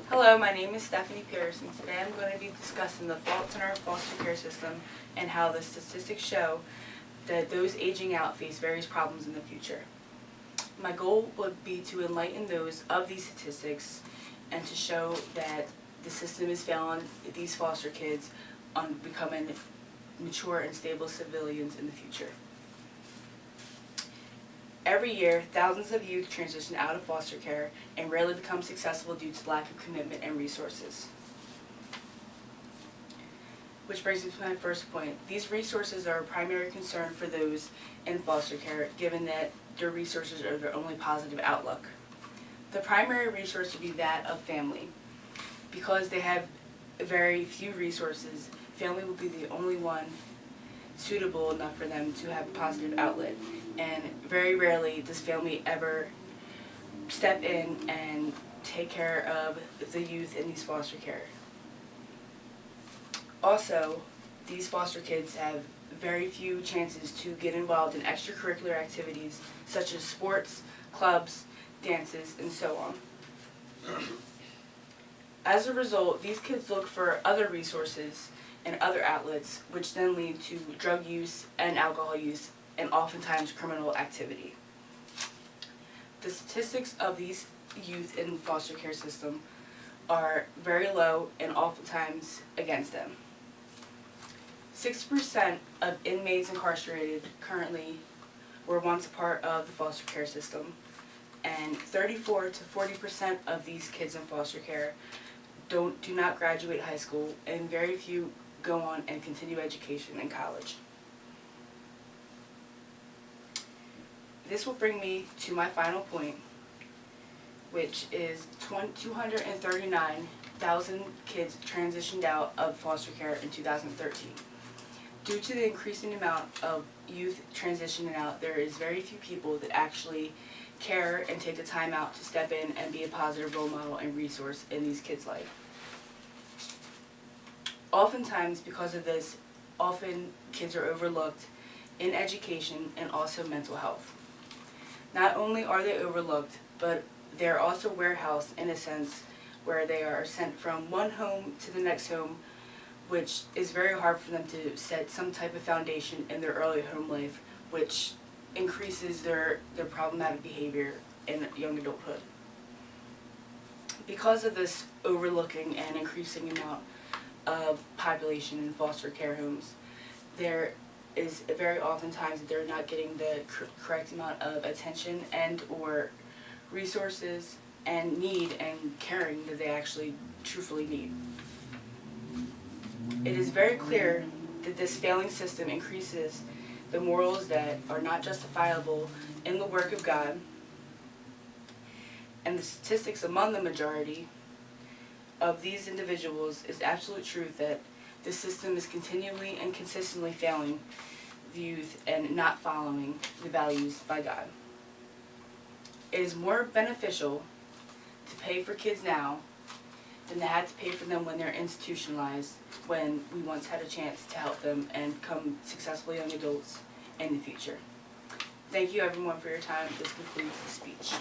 Hello, my name is Stephanie Pierce, and today I'm going to be discussing the faults in our foster care system and how the statistics show that those aging out face various problems in the future. My goal would be to enlighten those of these statistics and to show that the system is failing these foster kids on becoming mature and stable civilians in the future. Every year, thousands of youth transition out of foster care and rarely become successful due to lack of commitment and resources. Which brings me to my first point. These resources are a primary concern for those in foster care, given that their resources are their only positive outlook. The primary resource would be that of family. Because they have very few resources, family will be the only one suitable enough for them to have a positive outlet. And very rarely does family ever step in and take care of the youth in these foster care. Also, these foster kids have very few chances to get involved in extracurricular activities such as sports, clubs, dances, and so on. As a result, these kids look for other resources and other outlets, which then lead to drug use and alcohol use and oftentimes criminal activity. The statistics of these youth in the foster care system are very low and oftentimes against them. 60% of inmates incarcerated currently were once a part of the foster care system, and 34 to 40% of these kids in foster care do not graduate high school, and very few go on and continue education in college. This will bring me to my final point, which is 239,000 kids transitioned out of foster care in 2013. Due to the increasing amount of youth transitioning out, there is very few people that actually care and take the time out to step in and be a positive role model and resource in these kids' life. Oftentimes, because of this, kids are overlooked in education and also mental health. Not only are they overlooked, but they're also warehoused in a sense where they are sent from one home to the next home, which is very hard for them to set some type of foundation in their early home life, which increases their problematic behavior in young adulthood. Because of this overlooking and increasing amount of population in foster care homes, there is very often times that they're not getting the correct amount of attention and or resources and need and caring that they actually truthfully need. It is very clear that this failing system increases the morals that are not justifiable in the work of God, and the statistics among the majority of these individuals is absolute truth that the system is continually and consistently failing the youth and not following the values by God. It is more beneficial to pay for kids now than to have to pay for them when they're institutionalized, when we once had a chance to help them and become successful young adults in the future. Thank you everyone for your time. This concludes the speech.